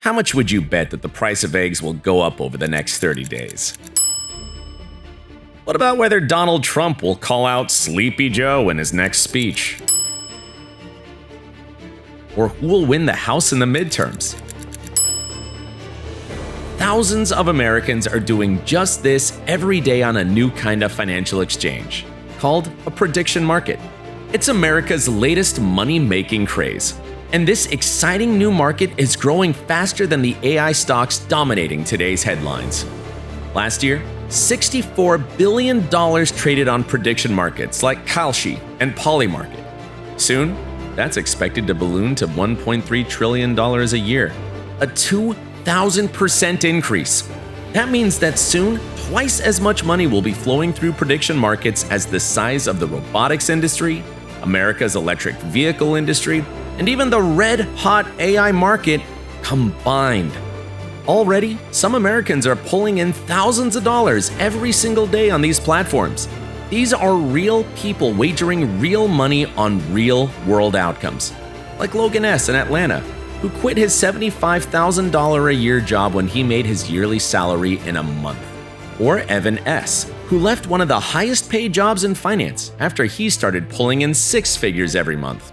How much would you bet that the price of eggs will go up over the next 30 days? What about whether Donald Trump will call out Sleepy Joe in his next speech? Or who will win the House in the midterms? Thousands of Americans are doing just this every day on a new kind of financial exchange, called a prediction market. It's America's latest money-making craze. And this exciting new market is growing faster than the AI stocks dominating today's headlines. Last year, $64 billion traded on prediction markets like Kalshi and Polymarket. Soon, that's expected to balloon to $1.3 trillion a year, a 2,000% increase. That means that soon, twice as much money will be flowing through prediction markets as the size of the robotics industry, America's electric vehicle industry, and even the red-hot AI market combined. Already, some Americans are pulling in thousands of dollars every single day on these platforms. These are real people wagering real money on real-world outcomes. Like Logan S. in Atlanta, who quit his $75,000 a year job when he made his yearly salary in a month. Or Evan S., who left one of the highest-paid jobs in finance after he started pulling in six figures every month.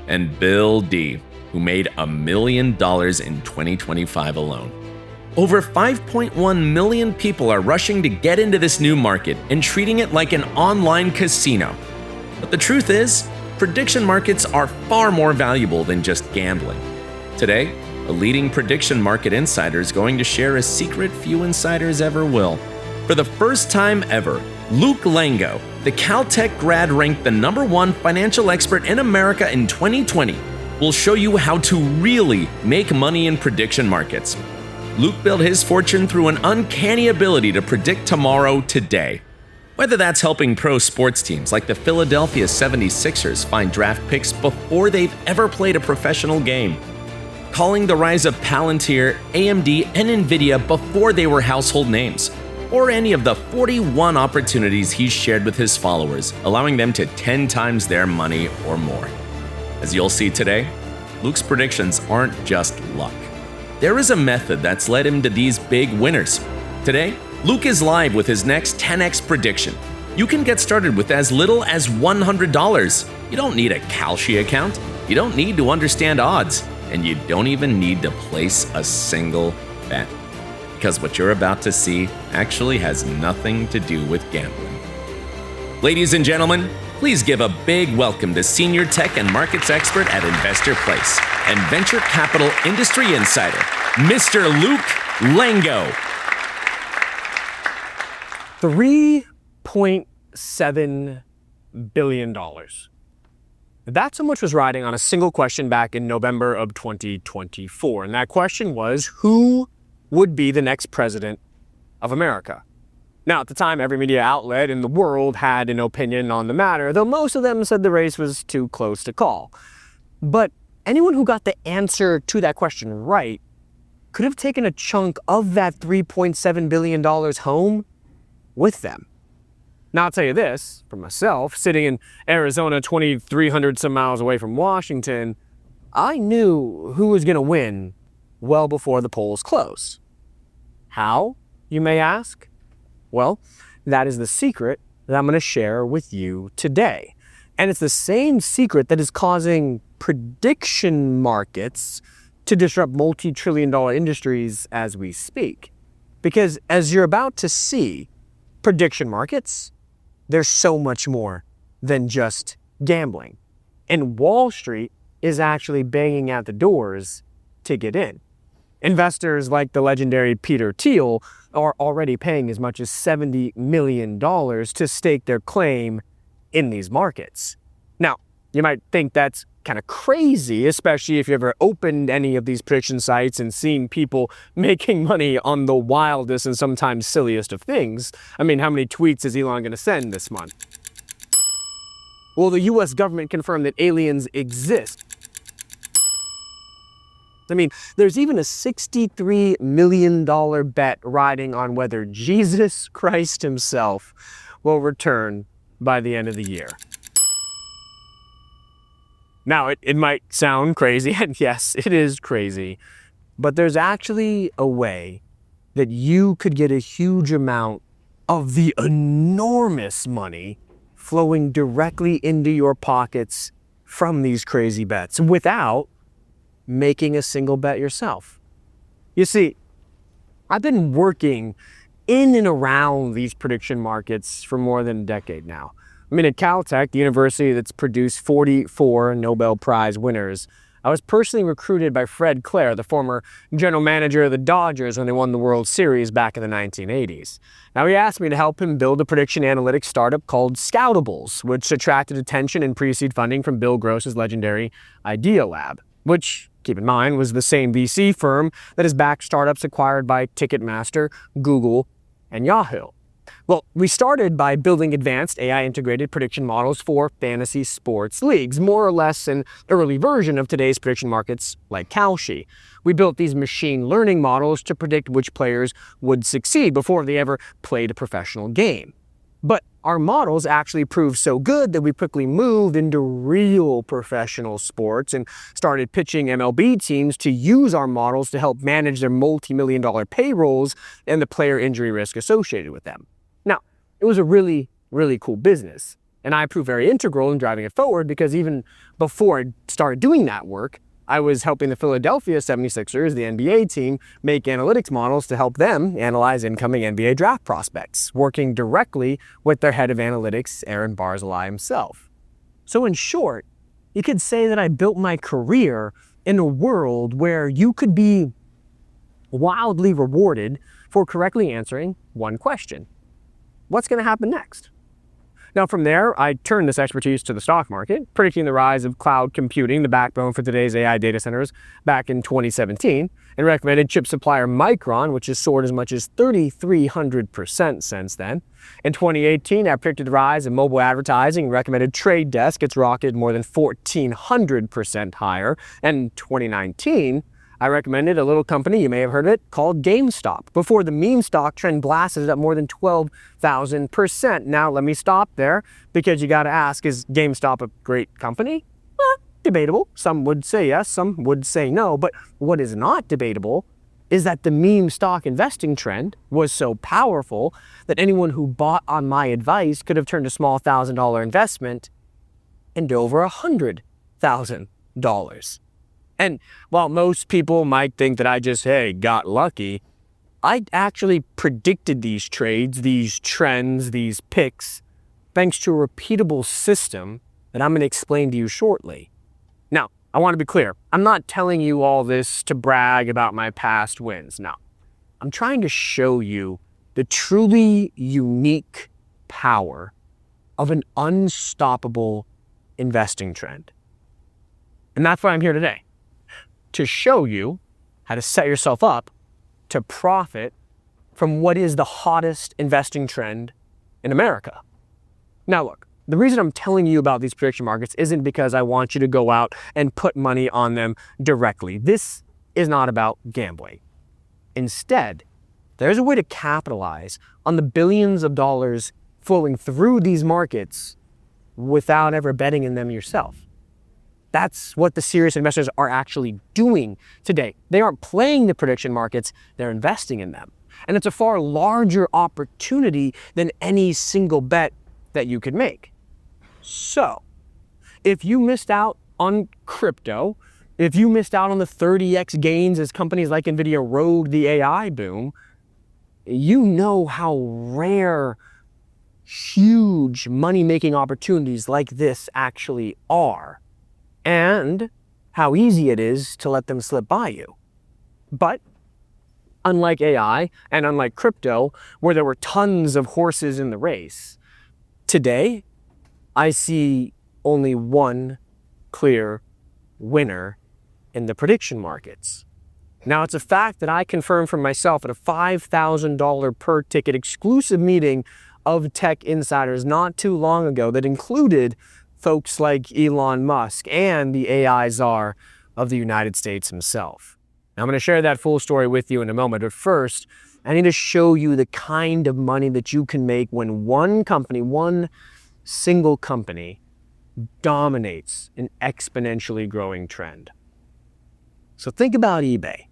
And Bill D., who made $1 million in 2025 alone. Over 5.1 million people are rushing to get into this new market and treating it like an online casino. But the truth is, prediction markets are far more valuable than just gambling. Today, a leading prediction market insider is going to share a secret few insiders ever will. For the first time ever, Luke Lango, the Caltech grad ranked the #1 financial expert in America in 2020, will show you how to really make money in prediction markets. Luke built his fortune through an uncanny ability to predict tomorrow today. Whether that's helping pro sports teams like the Philadelphia 76ers find draft picks before they've ever played a professional game, calling the rise of Palantir, AMD, and Nvidia before they were household names, or any of the 41 opportunities he's shared with his followers, allowing them to 10 times their money or more. As you'll see today, Luke's predictions aren't just luck. There is a method that's led him to these big winners. Today, Luke is live with his next 10x prediction. You can get started with as little as $100. You don't need a Kalshi account, you don't need to understand odds, and you don't even need to place a single bet. Because what you're about to see actually has nothing to do with gambling. Ladies and gentlemen, please give a big welcome to Senior Tech and Markets Expert at Investor Place and Venture Capital Industry Insider, Mr. Luke Lango. $3.7 billion. That's how much was riding on a single question back in November of 2024. And that question was, who would be the next president of America? Now, at the time, every media outlet in the world had an opinion on the matter, though most of them said the race was too close to call. But anyone who got the answer to that question right could have taken a chunk of that $3.7 billion home with them. Now, I'll tell you this, for myself, sitting in Arizona, 2,300 some miles away from Washington, I knew who was going to win well before the polls closed. How, you may ask? Well, that is the secret that I'm going to share with you today. And it's the same secret that is causing prediction markets to disrupt multi-trillion-dollar industries as we speak. Because as you're about to see, prediction markets, they're so much more than just gambling. And Wall Street is actually banging at the doors to get in. Investors like the legendary Peter Thiel are already paying as much as $70 million to stake their claim in these markets. Now, you might think that's kind of crazy, especially if you ever opened any of these prediction sites and seen people making money on the wildest and sometimes silliest of things. I mean, how many tweets is Elon going to send this month? Well, the US government confirmed that aliens exist. I mean, there's even a $63 million bet riding on whether Jesus Christ himself will return by the end of the year. Now, it might sound crazy, and yes, it is crazy, but there's actually a way that you could get a huge amount of the enormous money flowing directly into your pockets from these crazy bets without making a single bet yourself. You see, I've been working in and around these prediction markets for more than a decade now. I mean, at Caltech, the university that's produced 44 Nobel Prize winners, I was personally recruited by Fred Clare, the former general manager of the Dodgers when they won the World Series back in the 1980s. Now, he asked me to help him build a prediction analytics startup called Scoutables, which attracted attention and pre-seed funding from Bill Gross's legendary Idea Lab, which, keep in mind, was the same VC firm that has backed startups acquired by Ticketmaster, Google, and Yahoo. Well, we started by building advanced AI-integrated prediction models for fantasy sports leagues, more or less an early version of today's prediction markets like Kalshi. We built these machine learning models to predict which players would succeed before they ever played a professional game. But our models actually proved so good that we quickly moved into real professional sports and started pitching MLB teams to use our models to help manage their multi-million-dollar payrolls and the player injury risk associated with them. Now, it was a really, really cool business, and I proved very integral in driving it forward because even before I started doing that work, I was helping the Philadelphia 76ers, the NBA team, make analytics models to help them analyze incoming NBA draft prospects, working directly with their head of analytics, Aaron Barzilai himself. So in short, you could say that I built my career in a world where you could be wildly rewarded for correctly answering one question. What's going to happen next? Now from there, I turned this expertise to the stock market, predicting the rise of cloud computing, the backbone for today's AI data centers, back in 2017, and recommended chip supplier Micron, which has soared as much as 3,300% since then. In 2018, I predicted the rise of mobile advertising and recommended Trade Desk. It's rocketed more than 1,400% higher. And in 2019, I recommended a little company, you may have heard of it, called GameStop, before the meme stock trend blasted up more than 12,000%. Now, let me stop there, because you got to ask, is GameStop a great company? Debatable. Some would say yes, some would say no. But what is not debatable is that the meme stock investing trend was so powerful that anyone who bought on my advice could have turned a small $1,000 investment into over $100,000. And while most people might think that I just, got lucky, I actually predicted these trades, these trends, these picks, thanks to a repeatable system that I'm going to explain to you shortly. Now, I want to be clear. I'm not telling you all this to brag about my past wins. No, I'm trying to show you the truly unique power of an unstoppable investing trend. And that's why I'm here today. To show you how to set yourself up to profit from what is the hottest investing trend in America. Now look, the reason I'm telling you about these prediction markets isn't because I want you to go out and put money on them directly. This is not about gambling. Instead, there's a way to capitalize on the billions of dollars flowing through these markets without ever betting in them yourself. That's what the serious investors are actually doing today. They aren't playing the prediction markets, they're investing in them. And it's a far larger opportunity than any single bet that you could make. So, if you missed out on crypto, if you missed out on the 30x gains as companies like NVIDIA rode the AI boom, you know how rare, huge money-making opportunities like this actually are, and how easy it is to let them slip by you. But unlike AI and unlike crypto, where there were tons of horses in the race, today I see only one clear winner in the prediction markets. Now, it's a fact that I confirmed for myself at a $5,000 per ticket exclusive meeting of tech insiders not too long ago that included folks like Elon Musk and the AI czar of the United States himself. Now, I'm going to share that full story with you in a moment, but first, I need to show you the kind of money that you can make when one company, one single company, dominates an exponentially growing trend. So think about eBay.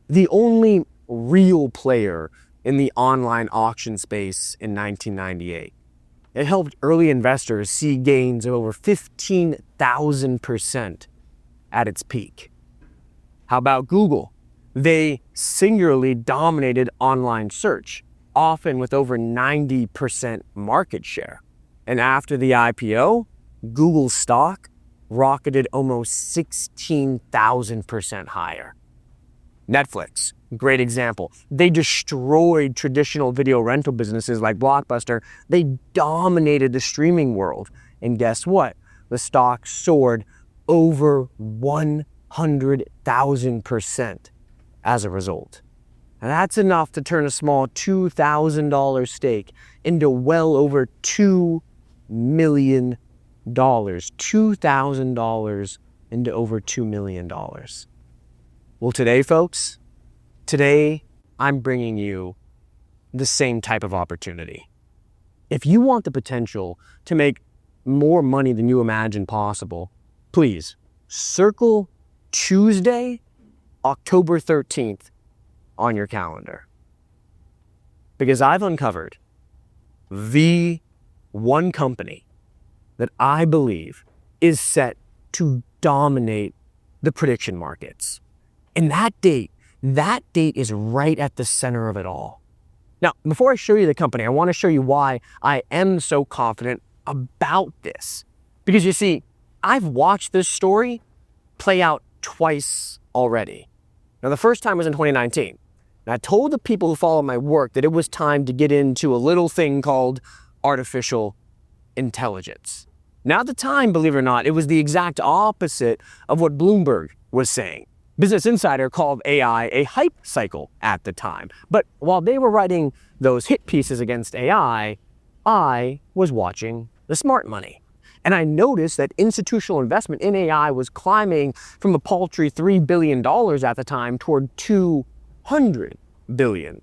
the only real player in the online auction space in 1998. It helped early investors see gains of over 15,000% at its peak. How about Google? They singularly dominated online search, often with over 90% market share. And after the IPO, Google's stock rocketed almost 16,000% higher. Netflix, great example. They destroyed traditional video rental businesses like Blockbuster. They dominated the streaming world. And guess what? The stock soared over 100,000% as a result. And that's enough to turn a small $2,000 stake into well over $2 million. $2,000 into over $2 million. Well, today, folks, I'm bringing you the same type of opportunity. If you want the potential to make more money than you imagine possible, please circle Tuesday, October 13th on your calendar. Because I've uncovered the one company that I believe is set to dominate the prediction markets. And that date is right at the center of it all. Now, before I show you the company, I want to show you why I am so confident about this. Because you see, I've watched this story play out twice already. Now, the first time was in 2019. And I told the people who follow my work that it was time to get into a little thing called artificial intelligence. Now, at the time, believe it or not, it was the exact opposite of what Bloomberg was saying. Business Insider called AI a hype cycle at the time. But while they were writing those hit pieces against AI, I was watching the smart money. And I noticed that institutional investment in AI was climbing from a paltry $3 billion at the time toward $200 billion.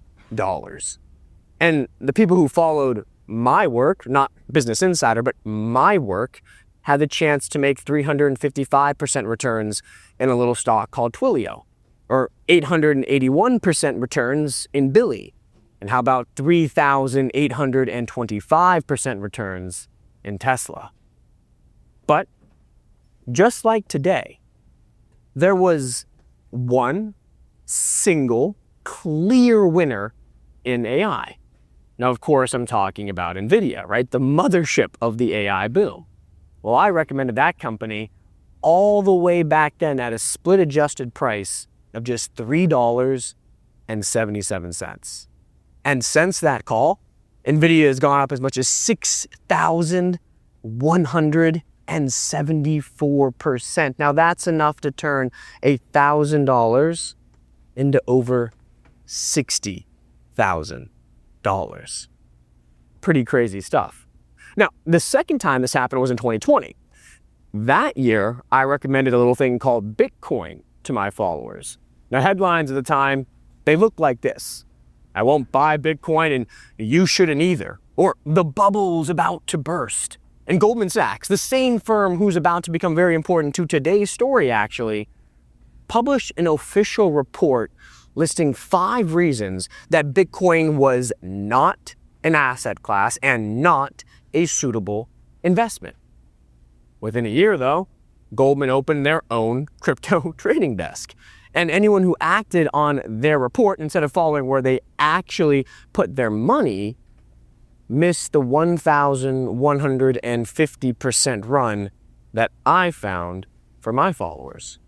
And the people who followed my work, not Business Insider, but my work, had the chance to make 355% returns in a little stock called Twilio, or 881% returns in Billy. And how about 3,825% returns in Tesla? But just like today, there was one single clear winner in AI. Now, of course, I'm talking about NVIDIA, right? The mothership of the AI boom. Well, I recommended that company all the way back then at a split adjusted price of just $3.77. And since that call, NVIDIA has gone up as much as 6,174%. Now that's enough to turn $1,000 into over $60,000. Pretty crazy stuff. Now, the second time this happened was in 2020. That year, I recommended a little thing called Bitcoin to my followers. Now, headlines at the time, they looked like this: I won't buy Bitcoin and you shouldn't either. Or the bubble's about to burst. And Goldman Sachs, the same firm who's about to become very important to today's story actually, published an official report listing 5 reasons that Bitcoin was not an asset class and not a suitable investment. Within a year, though, Goldman opened their own crypto trading desk. And anyone who acted on their report instead of following where they actually put their money missed the 1,150% run that I found for my followers.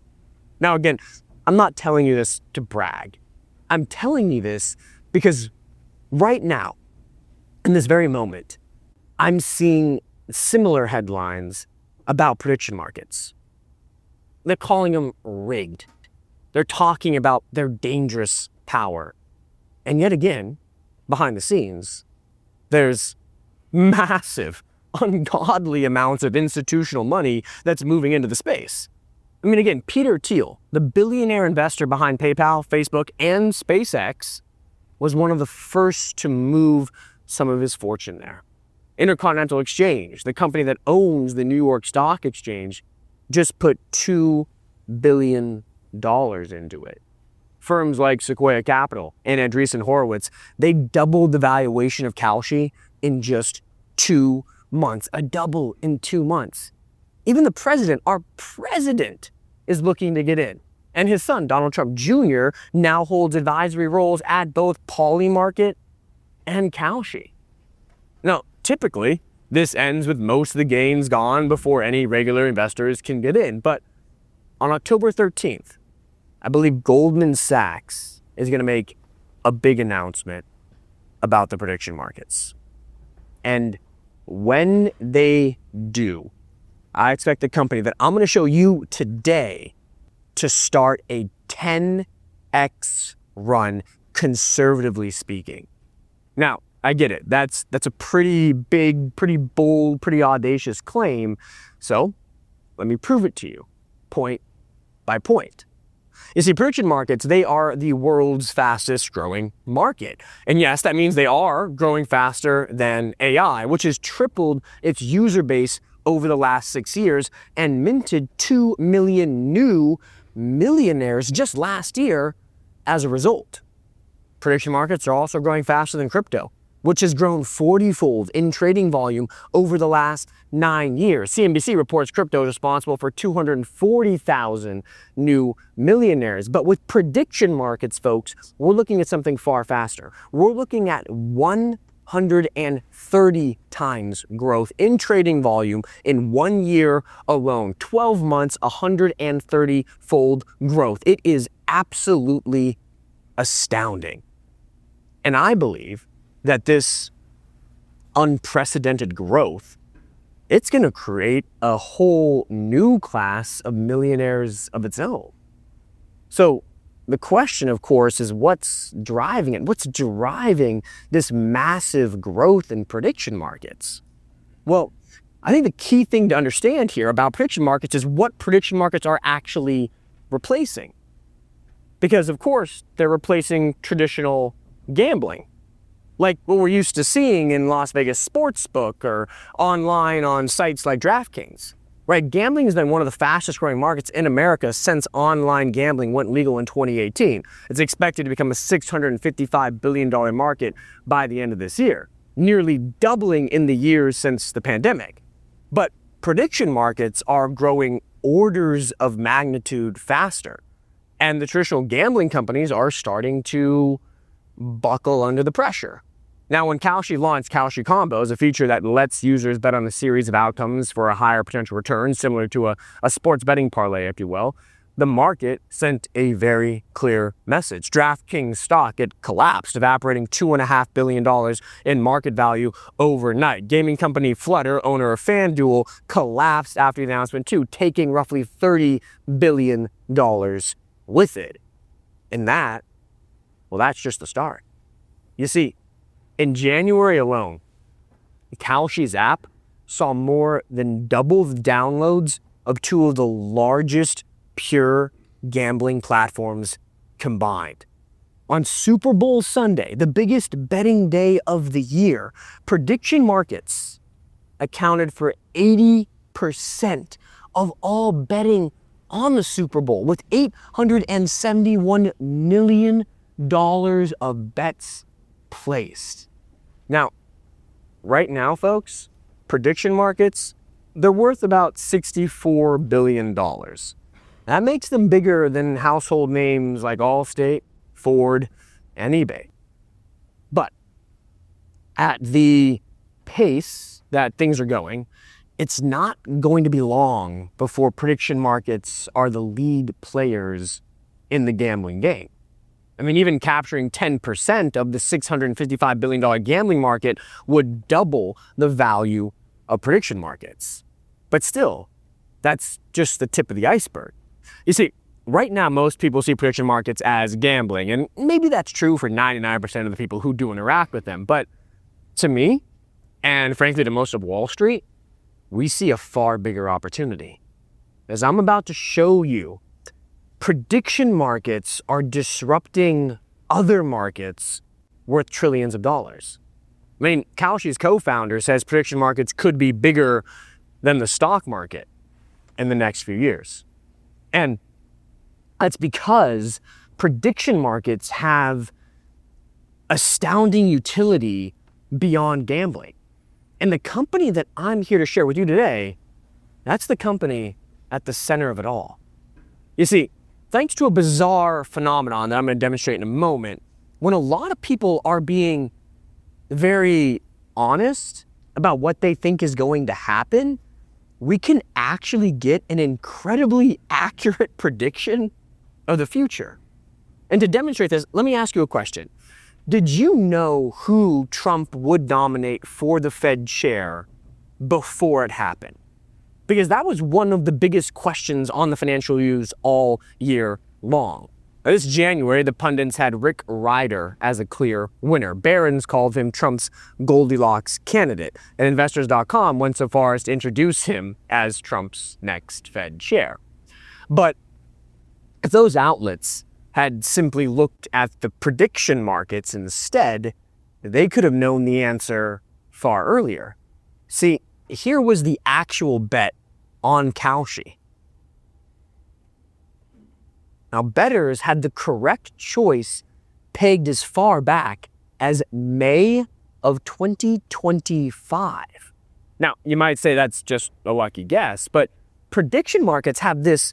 Now, again, I'm not telling you this to brag. I'm telling you this because right now, in this very moment, I'm seeing similar headlines about prediction markets. They're calling them rigged. They're talking about their dangerous power. And yet again, behind the scenes, there's massive, ungodly amounts of institutional money that's moving into the space. I mean, again, Peter Thiel, the billionaire investor behind PayPal, Facebook, and SpaceX, was one of the first to move some of his fortune there. Intercontinental Exchange, the company that owns the New York Stock Exchange, just put $2 billion into it. firms like Sequoia Capital and Andreessen Horowitz, they doubled the valuation of Kalshi in just 2 months. A double in 2 months. Even the president, our president, is looking to get in. And his son, Donald Trump Jr., now holds advisory roles at both Polymarket and Kalshi. Now, typically, this ends with most of the gains gone before any regular investors can get in. But on October 13th, I believe Goldman Sachs is going to make a big announcement about the prediction markets. And when they do, I expect the company that I'm going to show you today to start a 10x run, conservatively speaking. Now, I get it. That's a pretty big, pretty bold, pretty audacious claim. So let me prove it to you, point by point. You see, prediction markets, they are the world's fastest growing market. And yes, that means they are growing faster than AI, which has tripled its user base over the last 6 years and minted 2 million new millionaires just last year as a result. Prediction markets are also growing faster than crypto, which has grown 40-fold in trading volume over the last 9 years. CNBC reports crypto is responsible for 240,000 new millionaires. But with prediction markets, folks, we're looking at something far faster. We're looking at 130 times growth in trading volume in 1 year alone. 12 months, 130-fold growth. It is absolutely astounding. And I believe that this unprecedented growth, it's going to create a whole new class of millionaires of its own. So the question, of course, is what's driving it? What's driving this massive growth in prediction markets? Well, I think the key thing to understand here about prediction markets is what prediction markets are actually replacing. Because, of course, they're replacing traditional gambling, like what we're used to seeing in Las Vegas Sportsbook or online on sites like DraftKings, right? Gambling has been one of the fastest growing markets in America since online gambling went legal in 2018. It's expected to become a $655 billion market by the end of this year, nearly doubling in the years since the pandemic. But prediction markets are growing orders of magnitude faster, and the traditional gambling companies are starting to buckle under the pressure. Now, when Kalshi launched Kalshi Combos, a feature that lets users bet on a series of outcomes for a higher potential return, similar to a sports betting parlay, if you will, the market sent a very clear message. DraftKings stock, it collapsed, evaporating $2.5 billion in market value overnight. Gaming company Flutter, owner of FanDuel, collapsed after the announcement too, taking roughly $30 billion with it. And that, well, that's just the start. You see, in January alone, Kalshi's app saw more than double the downloads of two of the largest pure gambling platforms combined. On Super Bowl Sunday, the biggest betting day of the year, prediction markets accounted for 80% of all betting on the Super Bowl, with $871 million of bets placed. Now, right now, folks, prediction markets, they're worth about $64 billion. That makes them bigger than household names like Allstate, Ford, and eBay. But at the pace that things are going, it's not going to be long before prediction markets are the lead players in the gambling game. I mean, even capturing 10% of the $655 billion gambling market would double the value of prediction markets. But still, that's just the tip of the iceberg. You see, right now, most people see prediction markets as gambling, and maybe that's true for 99% of the people who do interact with them. But to me, and frankly to most of Wall Street, we see a far bigger opportunity. As I'm about to show you, prediction markets are disrupting other markets worth trillions of dollars. I mean, Kalshi's co-founder says prediction markets could be bigger than the stock market in the next few years. And that's because prediction markets have astounding utility beyond gambling. And the company that I'm here to share with you today, that's the company at the center of it all. You see, thanks to a bizarre phenomenon that I'm going to demonstrate in a moment, when a lot of people are being very honest about what they think is going to happen, we can actually get an incredibly accurate prediction of the future. And to demonstrate this, let me ask you a question. Did you know who Trump would nominate for the Fed chair before it happened? Because that was one of the biggest questions on the financial news all year long. Now, this January, the pundits had Rick Ryder as a clear winner. Barron's called him Trump's Goldilocks candidate, and Investors.com went so far as to introduce him as Trump's next Fed chair. But if those outlets had simply looked at the prediction markets instead, they could have known the answer far earlier. See, here was the actual bet on Kalshi. Now, bettors had the correct choice pegged as far back as May of 2025. Now, you might say that's just a lucky guess, but prediction markets have this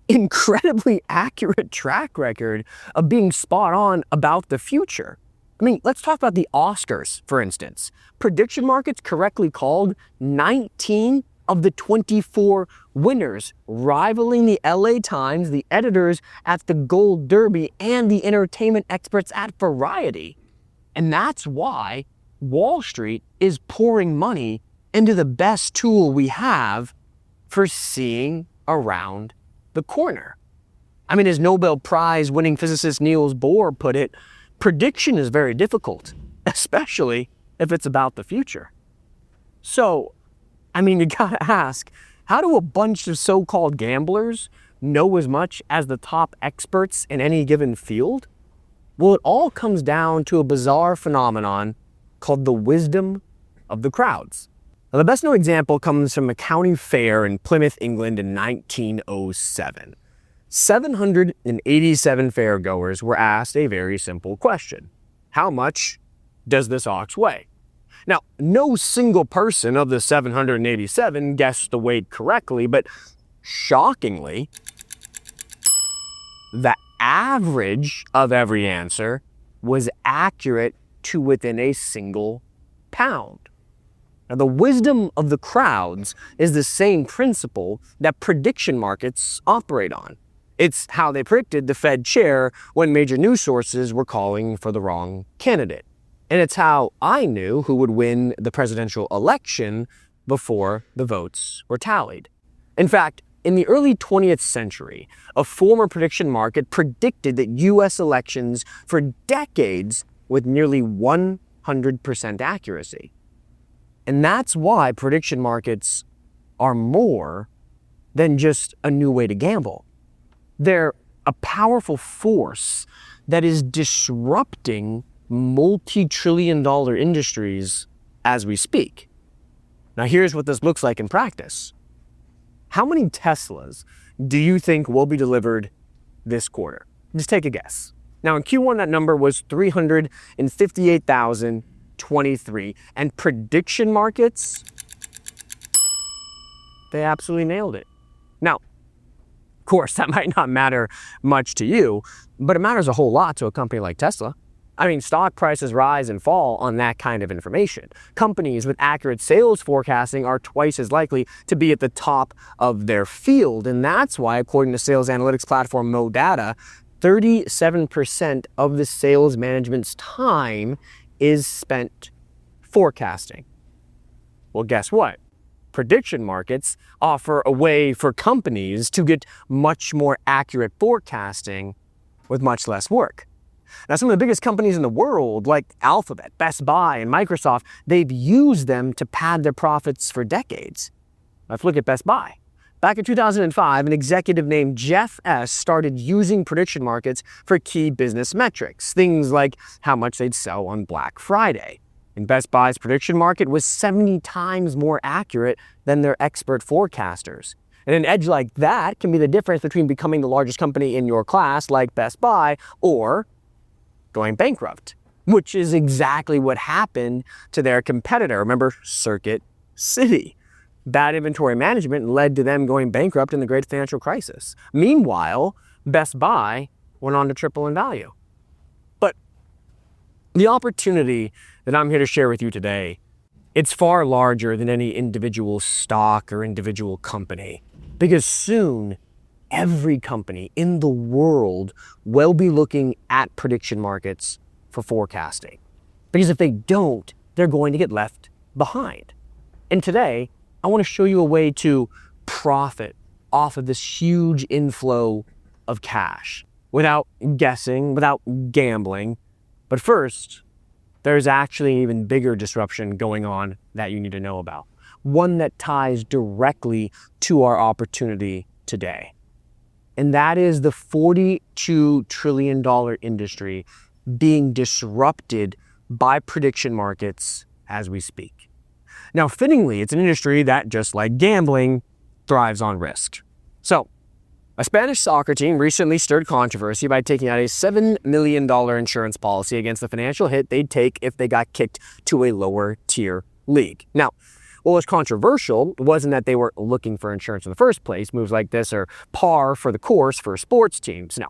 incredibly accurate track record of being spot on about the future. I mean, let's talk about the Oscars, for instance. Prediction markets correctly called 19 of the 24 winners, rivaling the LA Times, the editors at the Gold Derby, and the entertainment experts at Variety. And that's why Wall Street is pouring money into the best tool we have for seeing around the corner. I mean, as Nobel Prize winning physicist Niels Bohr put it, prediction is very difficult, especially if it's about the future. So, I mean, you gotta ask, how do a bunch of so-called gamblers know as much as the top experts in any given field? Well, it all comes down to a bizarre phenomenon called the wisdom of the crowds. Now, the best known example comes from a county fair in Plymouth, England in 1907. 787 fairgoers were asked a very simple question. How much does this ox weigh? Now, no single person of the 787 guessed the weight correctly, but shockingly, the average of every answer was accurate to within a single pound. Now, the wisdom of the crowds is the same principle that prediction markets operate on. It's how they predicted the Fed chair when major news sources were calling for the wrong candidate. And it's how I knew who would win the presidential election before the votes were tallied. In fact, in the early 20th century, a former prediction market predicted that U.S. elections for decades with nearly 100% accuracy. And that's why prediction markets are more than just a new way to gamble. They're a powerful force that is disrupting multi-trillion-dollar industries as we speak. Now, here's what this looks like in practice. How many Teslas do you think will be delivered this quarter? Just take a guess. Now, in Q1, that number was 358,023, and prediction markets, they absolutely nailed it. Now, of course, that might not matter much to you, but it matters a whole lot to a company like Tesla. I mean, stock prices rise and fall on that kind of information. Companies with accurate sales forecasting are twice as likely to be at the top of their field, and that's why, according to sales analytics platform MoData, 37% of the sales management's time is spent forecasting. Well, guess what? Prediction markets offer a way for companies to get much more accurate forecasting with much less work. Now, some of the biggest companies in the world, like Alphabet, Best Buy, and Microsoft, they've used them to pad their profits for decades. Let's look at Best Buy. Back in 2005, an executive named Jeff S. started using prediction markets for key business metrics, things like how much they'd sell on Black Friday. And Best Buy's prediction market was 70 times more accurate than their expert forecasters. And an edge like that can be the difference between becoming the largest company in your class, like Best Buy, or going bankrupt, which is exactly what happened to their competitor. Remember Circuit City? Bad inventory management led to them going bankrupt in the great financial crisis. Meanwhile, Best Buy went on to triple in value. But the opportunity that I'm here to share with you today, it's far larger than any individual stock or individual company, because soon every company in the world will be looking at prediction markets for forecasting. Because if they don't, they're going to get left behind. And today, I want to show you a way to profit off of this huge inflow of cash without guessing, without gambling. But first, there's actually an even bigger disruption going on that you need to know about. One that ties directly to our opportunity today. And that is the $42 trillion industry being disrupted by prediction markets as we speak. Now, fittingly, it's an industry that, just like gambling, thrives on risk. So, a Spanish soccer team recently stirred controversy by taking out a $7 million insurance policy against the financial hit they'd take if they got kicked to a lower tier league. Now, what was controversial wasn't that they were looking for insurance in the first place. Moves like this are par for the course for sports teams. Now,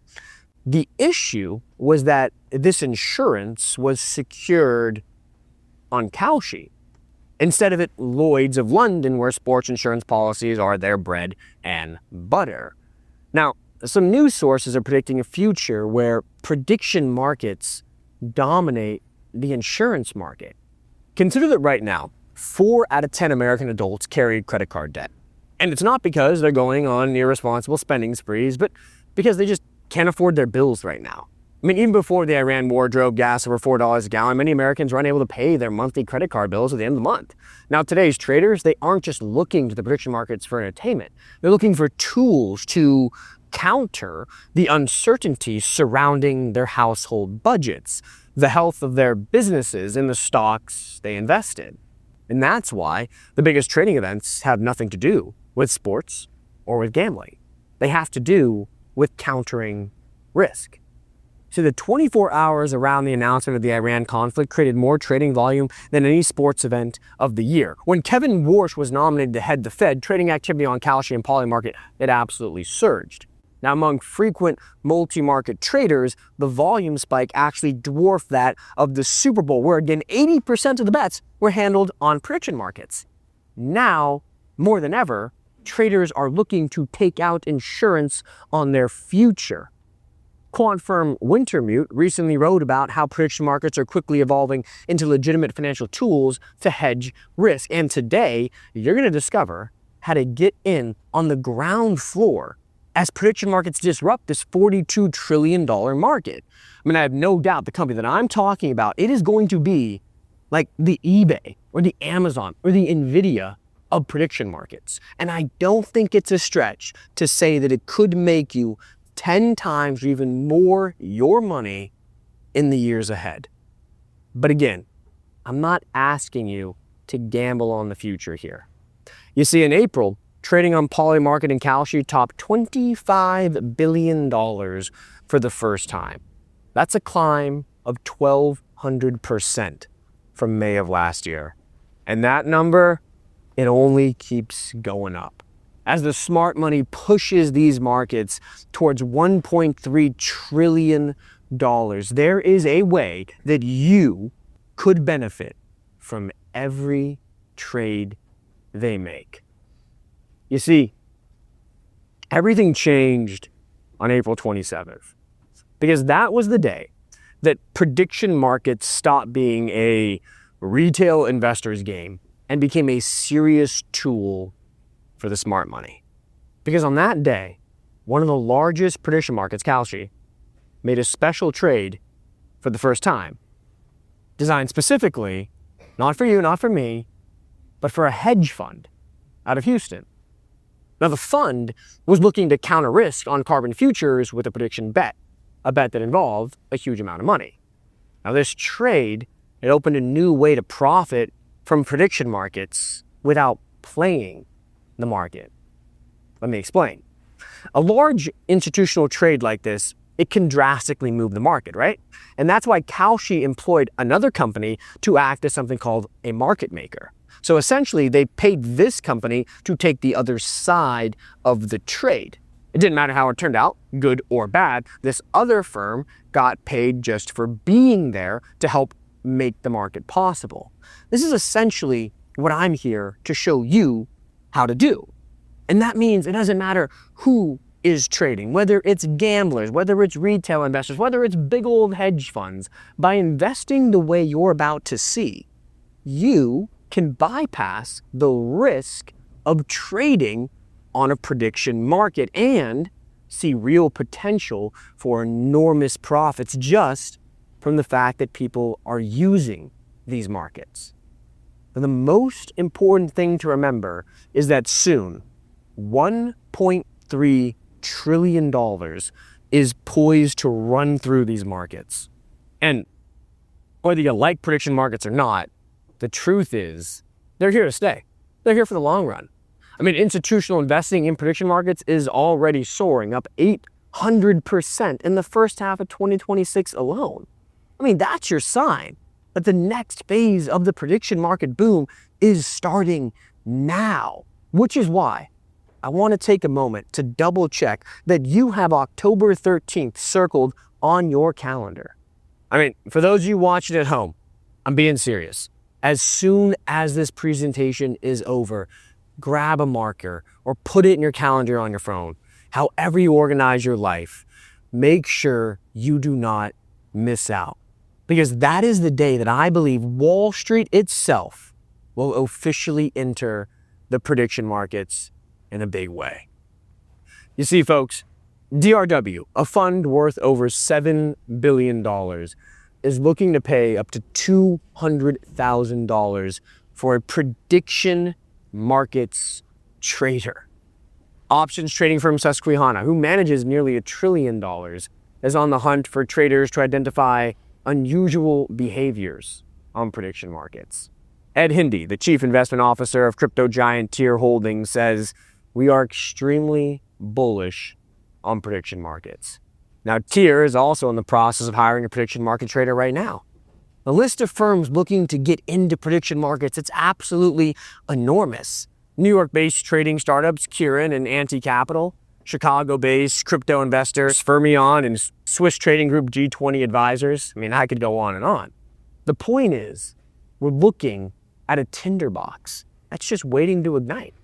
the issue was that this insurance was secured on Kalshi, instead of at Lloyd's of London, where sports insurance policies are their bread and butter. Now, some news sources are predicting a future where prediction markets dominate the insurance market. Consider that right now, 4 out of 10 American adults carry credit card debt. And it's not because they're going on irresponsible spending sprees, but because they just can't afford their bills right now. I mean, even before the Iran war drove gas over $4 a gallon, many Americans were unable to pay their monthly credit card bills at the end of the month. Now, today's traders, they aren't just looking to the prediction markets for entertainment. They're looking for tools to counter the uncertainty surrounding their household budgets, the health of their businesses, and the stocks they invest in. And that's why the biggest trading events have nothing to do with sports or with gambling. They have to do with countering risk. So the 24 hours around the announcement of the Iran conflict created more trading volume than any sports event of the year. When Kevin Warsh was nominated to head the Fed, trading activity on Kalshi and Polymarket, it absolutely surged. Now, among frequent multi-market traders, the volume spike actually dwarfed that of the Super Bowl, where again 80% of the bets were handled on prediction markets. Now, more than ever, traders are looking to take out insurance on their future. Quant firm Wintermute recently wrote about how prediction markets are quickly evolving into legitimate financial tools to hedge risk. And today, you're going to discover how to get in on the ground floor as prediction markets disrupt this $42 trillion market. I mean, I have no doubt the company that I'm talking about, it is going to be like the eBay or the Amazon or the Nvidia of prediction markets. And I don't think it's a stretch to say that it could make you 10 times or even more your money in the years ahead. But again, I'm not asking you to gamble on the future here. You see, in April, trading on Polymarket and Kalshi topped $25 billion for the first time. That's a climb of 1,200% from May of last year. And that number, it only keeps going up as the smart money pushes these markets towards $1.3 trillion. There is a way that you could benefit from every trade they make. You see, everything changed on April 27th, because that was the day that prediction markets stopped being a retail investor's game and became a serious tool for the smart money. Because on that day, one of the largest prediction markets, Kalshi, made a special trade for the first time, designed specifically, not for you, not for me, but for a hedge fund out of Houston. Now, the fund was looking to counter risk on carbon futures with a prediction bet, a bet that involved a huge amount of money. Now, this trade, it opened a new way to profit from prediction markets without playing the market. Let me explain. A large institutional trade like this, it can drastically move the market, right? And that's why Kalshi employed another company to act as something called a market maker. So essentially, they paid this company to take the other side of the trade. It didn't matter how it turned out, good or bad. This other firm got paid just for being there to help make the market possible. This is essentially what I'm here to show you how to do. And that means it doesn't matter who is trading, whether it's gamblers, whether it's retail investors, whether it's big old hedge funds. By investing the way you're about to see, you can bypass the risk of trading on a prediction market and see real potential for enormous profits just from the fact that people are using these markets. And the most important thing to remember is that soon, $1.3 trillion is poised to run through these markets. And whether you like prediction markets or not, the truth is they're here to stay. They're here for the long run. I mean, institutional investing in prediction markets is already soaring, up 800% in the first half of 2026 alone. I mean, that's your sign that the next phase of the prediction market boom is starting now, which is why I want to take a moment to double check that you have October 13th circled on your calendar. I mean, for those of you watching at home, I'm being serious. As soon as this presentation is over, grab a marker or put it in your calendar on your phone. However you organize your life, make sure you do not miss out. Because that is the day that I believe Wall Street itself will officially enter the prediction markets in a big way. You see, folks, DRW, a fund worth over $7 billion, is looking to pay up to $200,000 for a prediction markets trader. Options trading firm Susquehanna, who manages nearly $1 trillion, is on the hunt for traders to identify unusual behaviors on prediction markets. Ed Hindi, the chief investment officer of crypto giant Tier Holdings, says, "We are extremely bullish on prediction markets." Now, Tier is also in the process of hiring a prediction market trader right now. The list of firms looking to get into prediction markets, it's absolutely enormous. New York-based trading startups Kieran and Anti-Capital, Chicago-based crypto investors Fermion and Swiss trading group G20 Advisors. I mean, I could go on and on. The point is, we're looking at a tinderbox that's just waiting to ignite.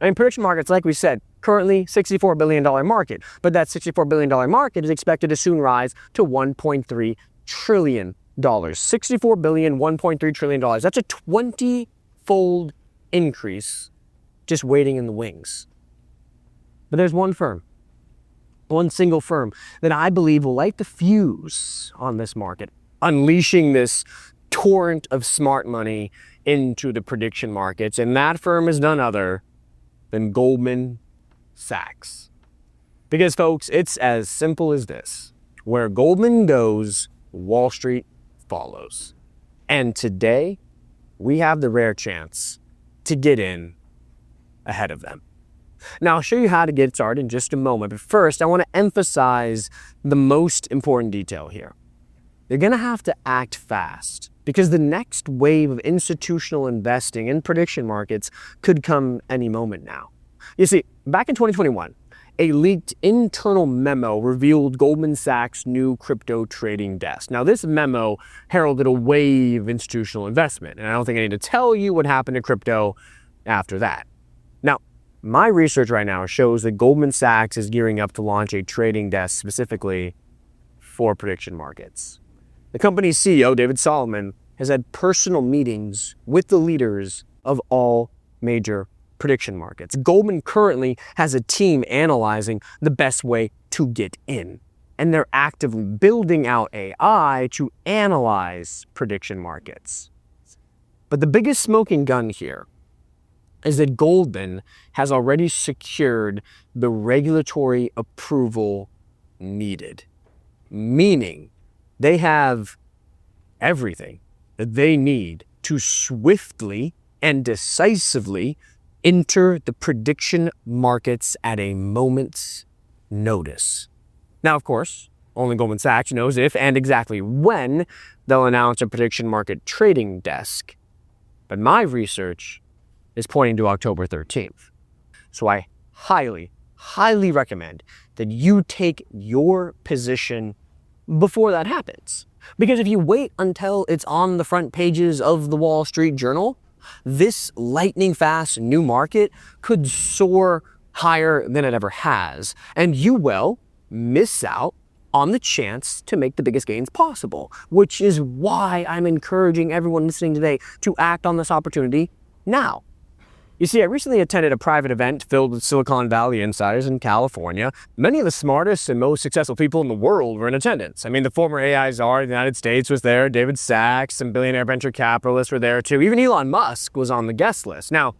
I mean, prediction markets, like we said, currently $64 billion market, but that $64 billion market is expected to soon rise to $1.3 trillion. $64 billion, $1.3 trillion. That's a 20-fold increase just waiting in the wings. But there's one firm, one single firm that I believe will light the fuse on this market, unleashing this torrent of smart money into the prediction markets. And that firm is none other than Goldman Sachs. Because, folks, it's as simple as this. Where Goldman goes, Wall Street follows. And today, we have the rare chance to get in ahead of them. Now, I'll show you how to get started in just a moment. But first, I want to emphasize the most important detail here. You're going to have to act fast because the next wave of institutional investing in prediction markets could come any moment now. You see, back in 2021, a leaked internal memo revealed Goldman Sachs' new crypto trading desk. Now, this memo heralded a wave of institutional investment, and I don't think I need to tell you what happened to crypto after that. Now, my research right now shows that Goldman Sachs is gearing up to launch a trading desk specifically for prediction markets. The company's CEO, David Solomon, has had personal meetings with the leaders of all major prediction markets. Goldman currently has a team analyzing the best way to get in, and they're actively building out AI to analyze prediction markets. But the biggest smoking gun here is that Goldman has already secured the regulatory approval needed, meaning they have everything that they need to swiftly and decisively enter the prediction markets at a moment's notice. Now, of course, only Goldman Sachs knows if and exactly when they'll announce a prediction market trading desk. But my research is pointing to October 13th. So I highly, highly recommend that you take your position before that happens. Because if you wait until it's on the front pages of the Wall Street Journal, this lightning fast new market could soar higher than it ever has, and you will miss out on the chance to make the biggest gains possible, which is why I'm encouraging everyone listening today to act on this opportunity now. You see, I recently attended a private event filled with Silicon Valley insiders in California. Many of the smartest and most successful people in the world were in attendance. I mean, the former AI czar of the United States was there, David Sachs, some billionaire venture capitalists were there too. Even Elon Musk was on the guest list. Now,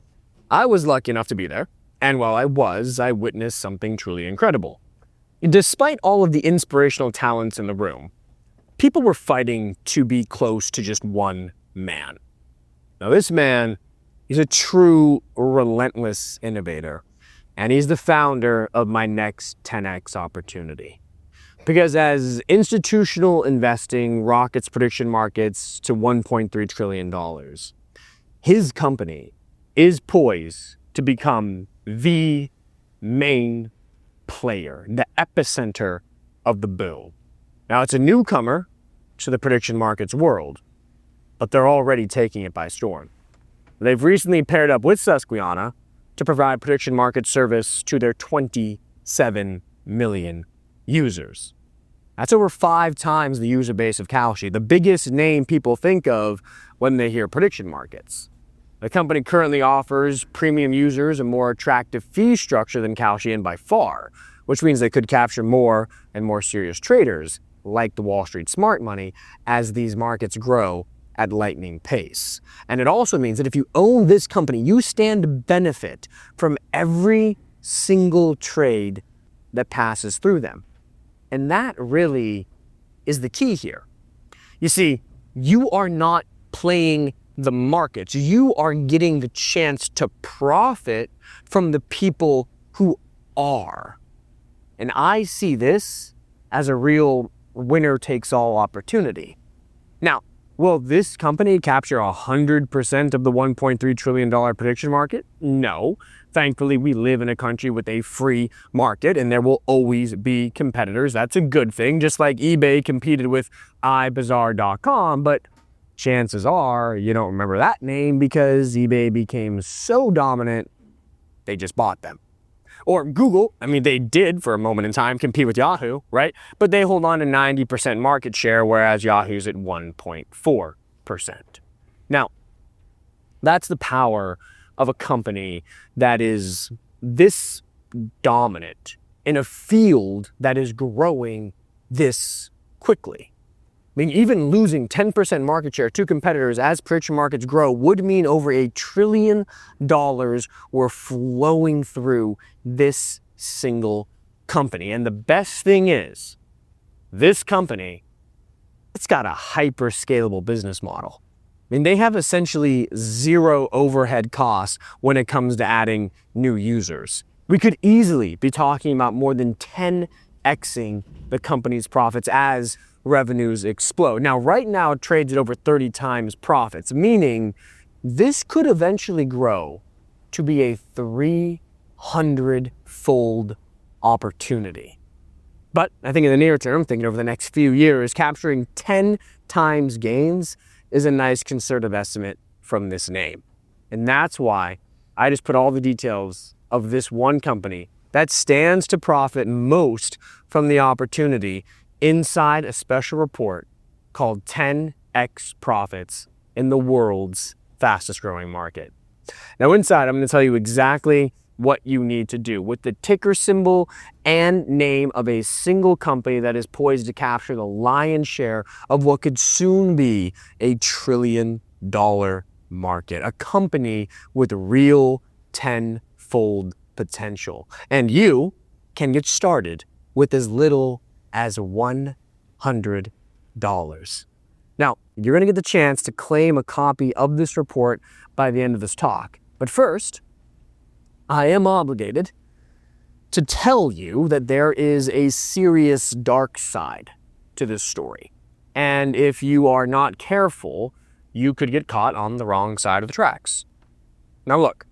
I was lucky enough to be there, and while I witnessed something truly incredible. Despite all of the inspirational talents in the room, people were fighting to be close to just one man. Now, this man, he's a true relentless innovator, and he's the founder of my next 10x opportunity. Because as institutional investing rockets prediction markets to $1.3 trillion, his company is poised to become the main player, the epicenter of the boom. Now, it's a newcomer to the prediction markets world, but they're already taking it by storm. They've recently paired up with Susquehanna to provide prediction market service to their 27 million users. That's over 5 times the user base of Kalshi, the biggest name people think of when they hear prediction markets. The company currently offers premium users a more attractive fee structure than Kalshi, and by far, which means they could capture more and more serious traders like the Wall Street smart money as these markets grow at lightning pace. And it also means that if you own this company, you stand to benefit from every single trade that passes through them. And that really is the key here. You see, you are not playing the markets. You are getting the chance to profit from the people who are. And I see this as a real winner-takes-all opportunity. Now, will this company capture 100% of the $1.3 trillion prediction market? No. Thankfully, we live in a country with a free market, and there will always be competitors. That's a good thing, just like eBay competed with iBazaar.com, but chances are you don't remember that name because eBay became so dominant, they just bought them. Or Google, I mean, they did for a moment in time compete with Yahoo, right? But they hold on to 90% market share, whereas Yahoo's at 1.4%. Now, that's the power of a company that is this dominant in a field that is growing this quickly. I mean, even losing 10% market share to competitors as prediction markets grow would mean over $1 trillion were flowing through this single company. And the best thing is, this company, it's got a hyper-scalable business model. I mean, they have essentially zero overhead costs when it comes to adding new users. We could easily be talking about more than 10xing the company's profits as revenues explode. Now, right now, it trades at over 30 times profits, meaning this could eventually grow to be a 300-fold opportunity. But I think in the near term, thinking over the next few years, capturing 10 times gains is a nice conservative estimate from this name. And that's why I just put all the details of this one company that stands to profit most from the opportunity inside a special report called 10x Profits in the world's fastest growing market. Now inside, I'm going to tell you exactly what you need to do with the ticker symbol and name of a single company that is poised to capture the lion's share of what could soon be $1 trillion market, a company with real 10-fold potential. And you can get started with as little as $100. Now, you're going to get the chance to claim a copy of this report by the end of this talk. But first, I am obligated to tell you that there is a serious dark side to this story. And if you are not careful, you could get caught on the wrong side of the tracks. Now look,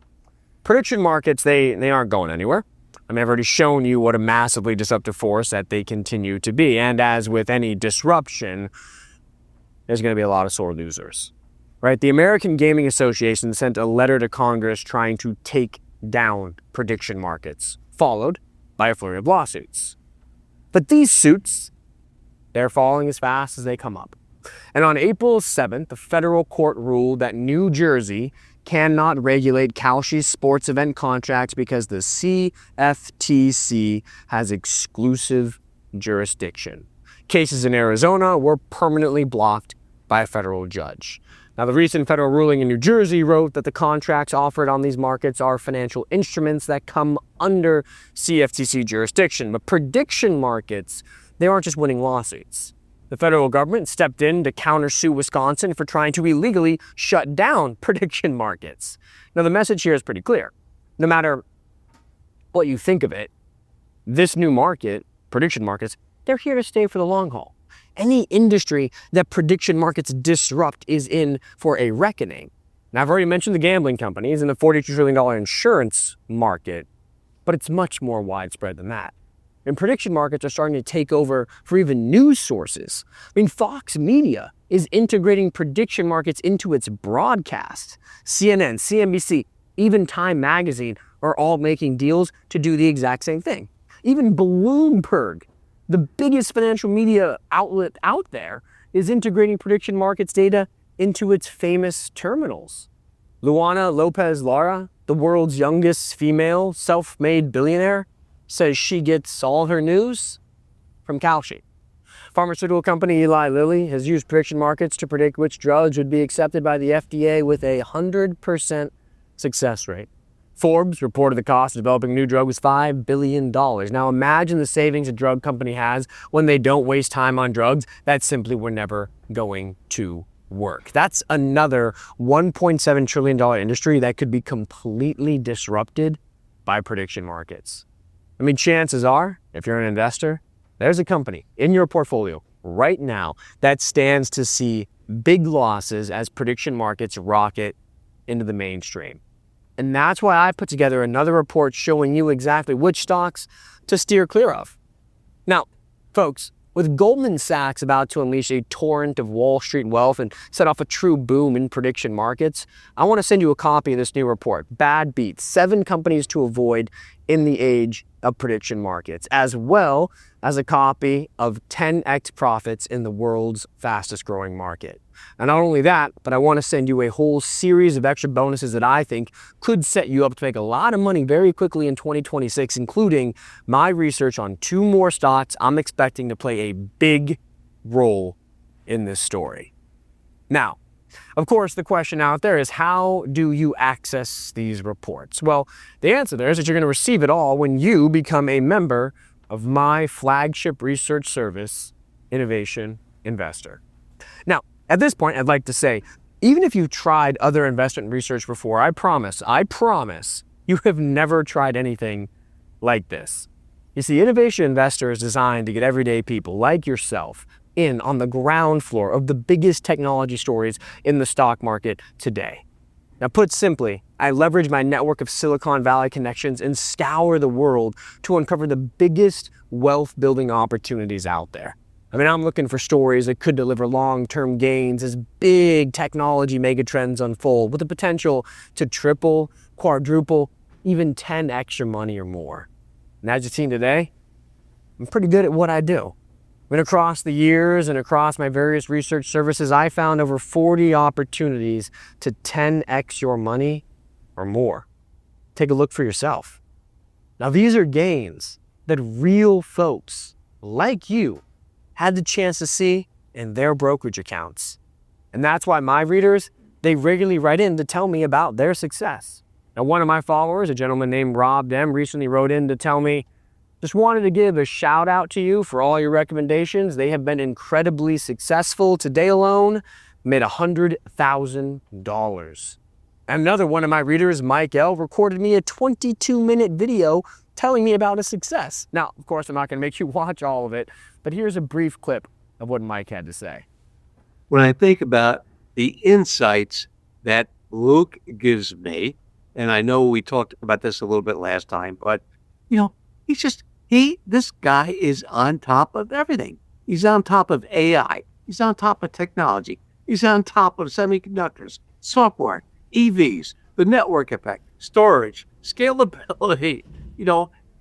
prediction markets, they aren't going anywhere. I mean, I've already shown you what a massively disruptive force that they continue to be. And as with any disruption, there's going to be a lot of sore losers, right? The American Gaming Association sent a letter to Congress trying to take down prediction markets, followed by a flurry of lawsuits. But these suits, they're falling as fast as they come up. And on April 7th, the federal court ruled that New Jersey cannot regulate Kalshi's sports event contracts because the CFTC has exclusive jurisdiction. Cases in Arizona were permanently blocked by a federal judge. Now, the recent federal ruling in New Jersey wrote that the contracts offered on these markets are financial instruments that come under CFTC jurisdiction. But prediction markets, they aren't just winning lawsuits. The federal government stepped in to countersue Wisconsin for trying to illegally shut down prediction markets. Now, the message here is pretty clear. No matter what you think of it, this new market, prediction markets, they're here to stay for the long haul. Any industry that prediction markets disrupt is in for a reckoning. Now, I've already mentioned the gambling companies and the $42 trillion insurance market, but it's much more widespread than that. And prediction markets are starting to take over for even news sources. I mean, Fox Media is integrating prediction markets into its broadcast. CNN, CNBC, even Time Magazine are all making deals to do the exact same thing. Even Bloomberg, the biggest financial media outlet out there, is integrating prediction markets data into its famous terminals. Luana Lopez Lara, the world's youngest female self-made billionaire, says she gets all her news from Kalshi. Pharmaceutical company Eli Lilly has used prediction markets to predict which drugs would be accepted by the FDA with a 100% success rate. Forbes reported the cost of developing a new drug was $5 billion. Now imagine the savings a drug company has when they don't waste time on drugs that simply were never going to work. That's another $1.7 trillion industry that could be completely disrupted by prediction markets. I mean, chances are, if you're an investor, there's a company in your portfolio right now that stands to see big losses as prediction markets rocket into the mainstream. And that's why I put together another report showing you exactly which stocks to steer clear of. Now, folks, with Goldman Sachs about to unleash a torrent of Wall Street wealth and set off a true boom in prediction markets, I want to send you a copy of this new report, Bad Beats, 7 companies to avoid in the age of prediction markets, as well as a copy of 10x profits in the world's fastest growing market. And not only that, but I want to send you a whole series of extra bonuses that I think could set you up to make a lot of money very quickly in 2026, including my research on 2 more stocks I'm expecting to play a big role in this story. Now, of course, the question out there is, how do you access these reports? Well, the answer there is that you're going to receive it all when you become a member of my flagship research service, Innovation Investor. Now, at this point, I'd like to say, even if you've tried other investment research before, I promise, you have never tried anything like this. You see, Innovation Investor is designed to get everyday people like yourself in on the ground floor of the biggest technology stories in the stock market today. Now, put simply, I leverage my network of Silicon Valley connections and scour the world to uncover the biggest wealth building opportunities out there. I mean, I'm looking for stories that could deliver long-term gains as big technology megatrends unfold with the potential to triple, quadruple, even 10x your money or more. And as you've seen today, I'm pretty good at what I do. I mean, across the years and across my various research services, I found over 40 opportunities to 10x your money or more. Take a look for yourself. Now, these are gains that real folks like you had the chance to see in their brokerage accounts. And that's why my readers, they regularly write in to tell me about their success. Now, one of my followers, a gentleman named Rob Dem, recently wrote in to tell me, just wanted to give a shout out to you for all your recommendations. They have been incredibly successful. Today alone, made $100,000. Another one of my readers, Mike L., recorded me a 22-minute video telling me about his success. Now, of course, I'm not going to make you watch all of it, but here's a brief clip of what Mike had to say. When I think about the insights that Luke gives me, and I know we talked about this a little bit last time, but this guy is on top of everything. He's on top of AI. He's on top of technology. He's on top of semiconductors, software, EVs, the network effect, storage, scalability,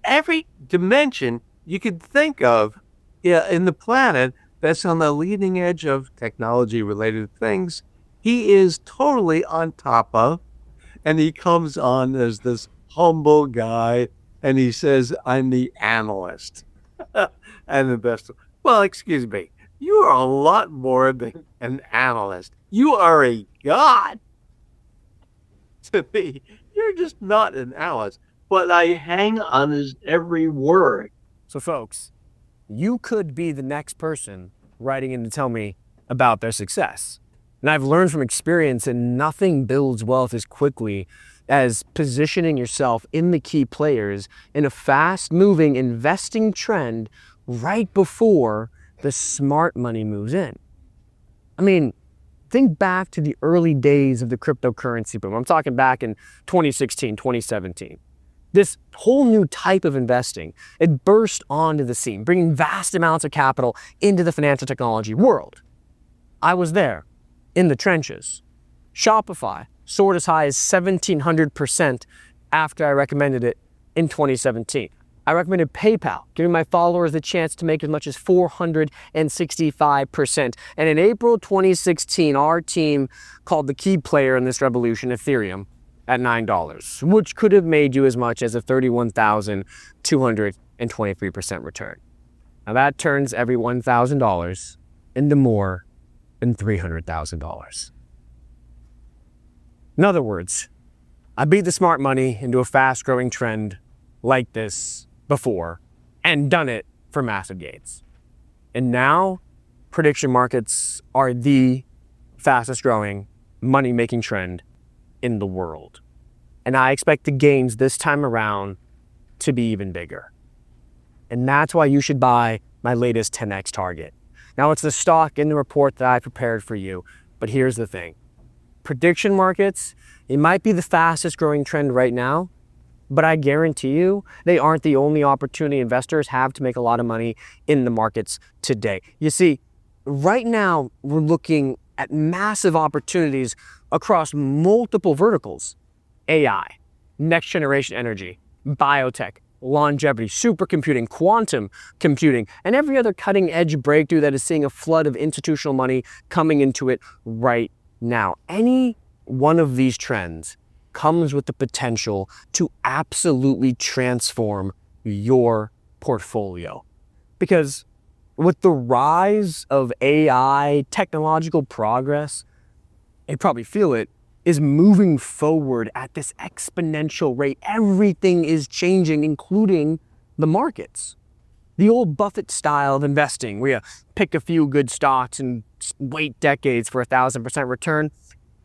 every dimension you could think of in the planet that's on the leading edge of technology-related things, he is totally on top of, and he comes on as this humble guy, and he says, I'm the analyst and investor. Well, excuse me, you are a lot more than an analyst. You are a god. To me, you're just not an analyst, but I hang on his every word. So folks, you could be the next person writing in to tell me about their success. And I've learned from experience that nothing builds wealth as quickly as positioning yourself in the key players in a fast-moving investing trend right before the smart money moves in. I mean, think back to the early days of the cryptocurrency boom. I'm talking back in 2016, 2017. This whole new type of investing, it burst onto the scene, bringing vast amounts of capital into the financial technology world. I was there, in the trenches. Shopify soared as high as 1,700% after I recommended it in 2017. I recommended PayPal, giving my followers the chance to make as much as 465%. And in April 2016, our team called the key player in this revolution Ethereum at $9, which could have made you as much as a 31,223% return. Now that turns every $1,000 into more than $300,000. In other words, I beat the smart money into a fast-growing trend like this before and done it for massive gains. And now, prediction markets are the fastest-growing money-making trend in the world. And I expect the gains this time around to be even bigger. And that's why you should buy my latest 10x target. Now, it's the stock in the report that I prepared for you, but here's the thing. Prediction markets, it might be the fastest growing trend right now, but I guarantee you they aren't the only opportunity investors have to make a lot of money in the markets today. You see, right now we're looking at massive opportunities across multiple verticals: AI, next generation energy, biotech, longevity, supercomputing, quantum computing, and every other cutting edge breakthrough that is seeing a flood of institutional money coming into it right now. Any one of these trends comes with the potential to absolutely transform your portfolio. Because with the rise of AI, technological progress, you probably feel it, is moving forward at this exponential rate. Everything is changing, including the markets. The old Buffett style of investing, where you pick a few good stocks and wait decades for 1,000% return,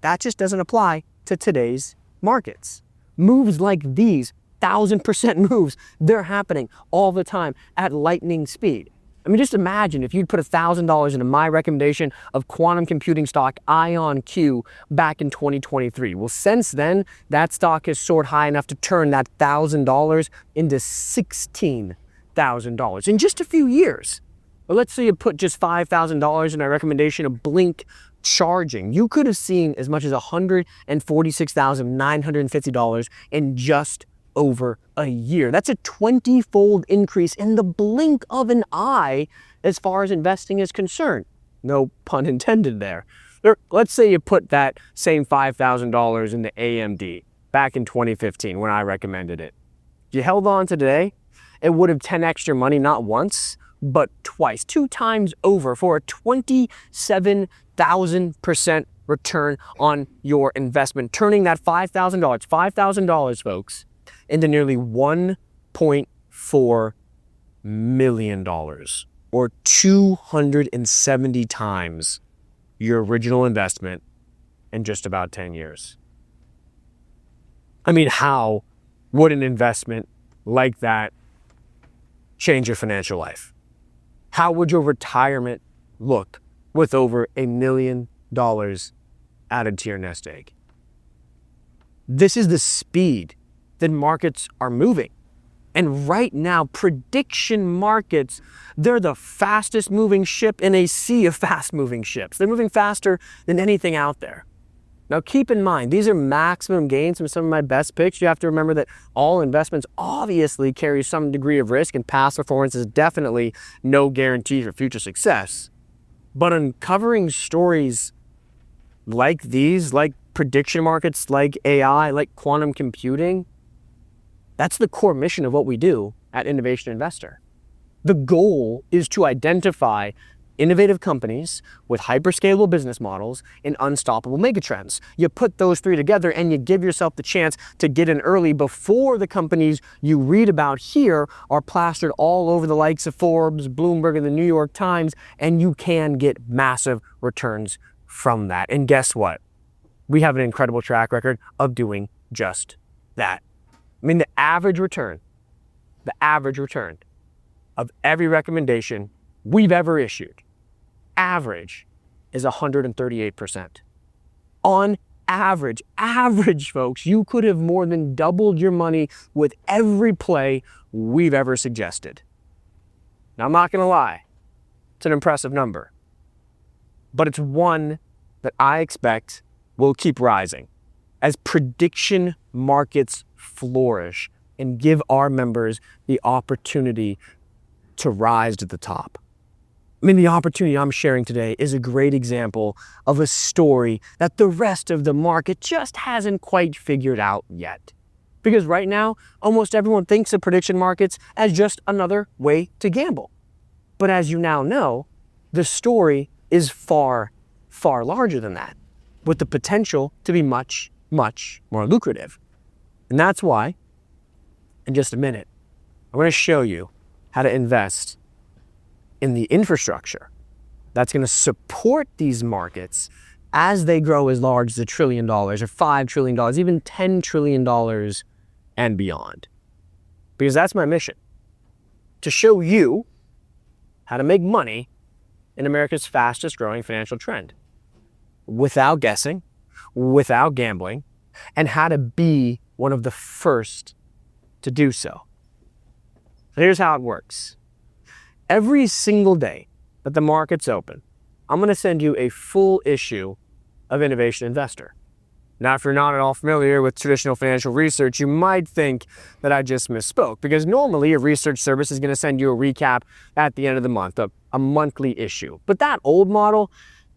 that just doesn't apply to today's markets. Moves like these, 1,000% moves, they're happening all the time at lightning speed. I mean, just imagine if you'd put $1,000 into my recommendation of quantum computing stock IonQ back in 2023. Well, since then, that stock has soared high enough to turn that $1,000 into $16,000 in just a few years. Well, let's say you put just $5,000 in our recommendation of Blink charging. You could have seen as much as $146,950 in just over a year. That's a 20-fold increase in the blink of an eye as far as investing is concerned. No pun intended there. Let's say you put that same $5,000 into AMD back in 2015 when I recommended it. If you held on to today, it would have 10x your money not once, but twice, 2 times over for a 27,000% return on your investment, turning that $5,000, folks, into nearly $1.4 million, or 270 times your original investment in just about 10 years. I mean, how would an investment like that change your financial life? How would your retirement look with over $1 million added to your nest egg? This is the speed that markets are moving. And right now, prediction markets, they're the fastest moving ship in a sea of fast moving ships. They're moving faster than anything out there. Now keep in mind, these are maximum gains from some of my best picks. You have to remember that all investments obviously carry some degree of risk, and past performance is definitely no guarantee for future success. But uncovering stories like these, like prediction markets, like AI, like quantum computing, that's the core mission of what we do at Innovation Investor. The goal is to identify innovative companies with hyperscalable business models and unstoppable megatrends. You put those three together and you give yourself the chance to get in early before the companies you read about here are plastered all over the likes of Forbes, Bloomberg, and the New York Times, and you can get massive returns from that. And guess what? We have an incredible track record of doing just that. I mean, the average return of every recommendation we've ever issued, average, is 138%. On average, folks, you could have more than doubled your money with every play we've ever suggested. Now, I'm not going to lie, it's an impressive number, but it's one that I expect will keep rising as prediction markets flourish and give our members the opportunity to rise to the top. I mean, the opportunity I'm sharing today is a great example of a story that the rest of the market just hasn't quite figured out yet. Because right now, almost everyone thinks of prediction markets as just another way to gamble. But as you now know, the story is far, far larger than that, with the potential to be much, much more lucrative. And that's why, in just a minute, I'm going to show you how to invest in the infrastructure that's going to support these markets as they grow as large as $1 trillion or $5 trillion, even $10 trillion and beyond. Because that's my mission, to show you how to make money in America's fastest growing financial trend without guessing, without gambling, and how to be one of the first to do so. So here's how it works. Every single day that the market's open, I'm going to send you a full issue of Innovation Investor. Now, if you're not at all familiar with traditional financial research, you might think that I just misspoke, because normally a research service is going to send you a recap at the end of the month, a monthly issue. But that old model,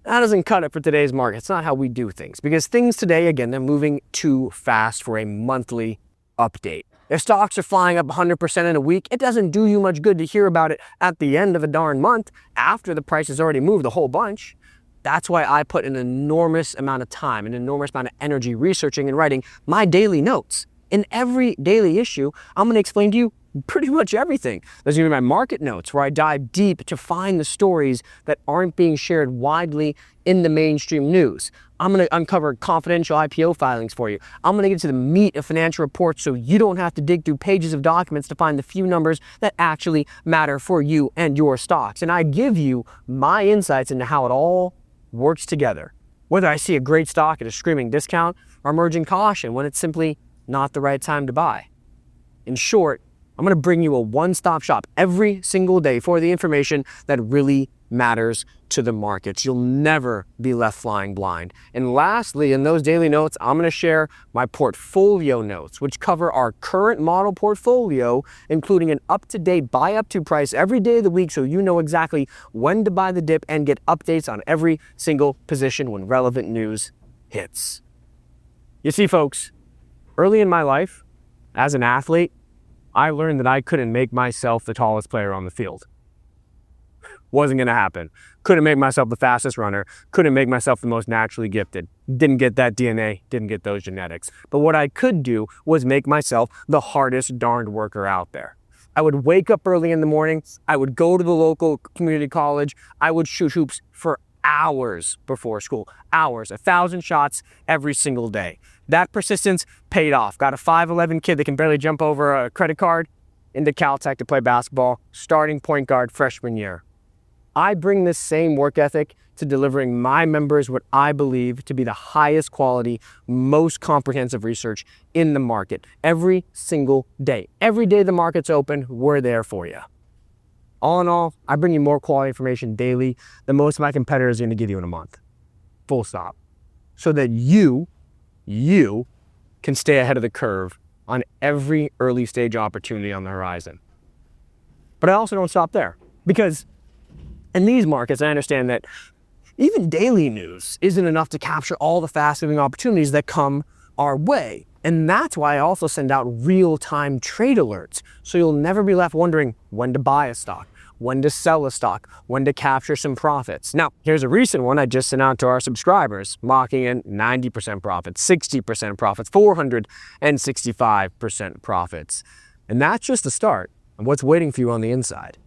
that doesn't cut it for today's market. It's not how we do things, because things today, again, they're moving too fast for a monthly update. If stocks are flying up 100% in a week, it doesn't do you much good to hear about it at the end of a darn month after the price has already moved a whole bunch. That's why I put an enormous amount of time, an enormous amount of energy researching and writing my daily notes. In every daily issue, I'm going to explain to you pretty much everything. There's going to be my market notes where I dive deep to find the stories that aren't being shared widely in the mainstream news. I'm going to uncover confidential IPO filings for you. I'm going to get to the meat of financial reports so you don't have to dig through pages of documents to find the few numbers that actually matter for you and your stocks. And I give you my insights into how it all works together. Whether I see a great stock at a screaming discount or emerging caution when it's simply not the right time to buy. In short, I'm going to bring you a one-stop shop every single day for the information that really matters to the markets. You'll never be left flying blind. And lastly, in those daily notes, I'm going to share my portfolio notes, which cover our current model portfolio, including an up-to-date buy up to price every day of the week, so you know exactly when to buy the dip and get updates on every single position when relevant news hits. You see, folks, early in my life, as an athlete, I learned that I couldn't make myself the tallest player on the field. Wasn't going to happen. Couldn't make myself the fastest runner. Couldn't make myself the most naturally gifted. Didn't get that DNA. Didn't get those genetics. But what I could do was make myself the hardest darned worker out there. I would wake up early in the morning. I would go to the local community college. I would shoot hoops for hours before school. Hours, 1,000 shots every single day. That persistence paid off. Got a 5'11" kid that can barely jump over a credit card into Caltech to play basketball, starting point guard freshman year. I bring this same work ethic to delivering my members what I believe to be the highest quality, most comprehensive research in the market every single day. Every day the market's open, we're there for you. All in all, I bring you more quality information daily than most of my competitors are going to give you in a month. Full stop. So that you can stay ahead of the curve on every early stage opportunity on the horizon. But I also don't stop there, because in these markets, I understand that even daily news isn't enough to capture all the fast-moving opportunities that come our way. And that's why I also send out real-time trade alerts, so you'll never be left wondering when to buy a stock, when to sell a stock, when to capture some profits. Now, here's a recent one I just sent out to our subscribers, mocking in 90% profits, 60% profits, 465% profits. And that's just the start of what's waiting for you on the inside.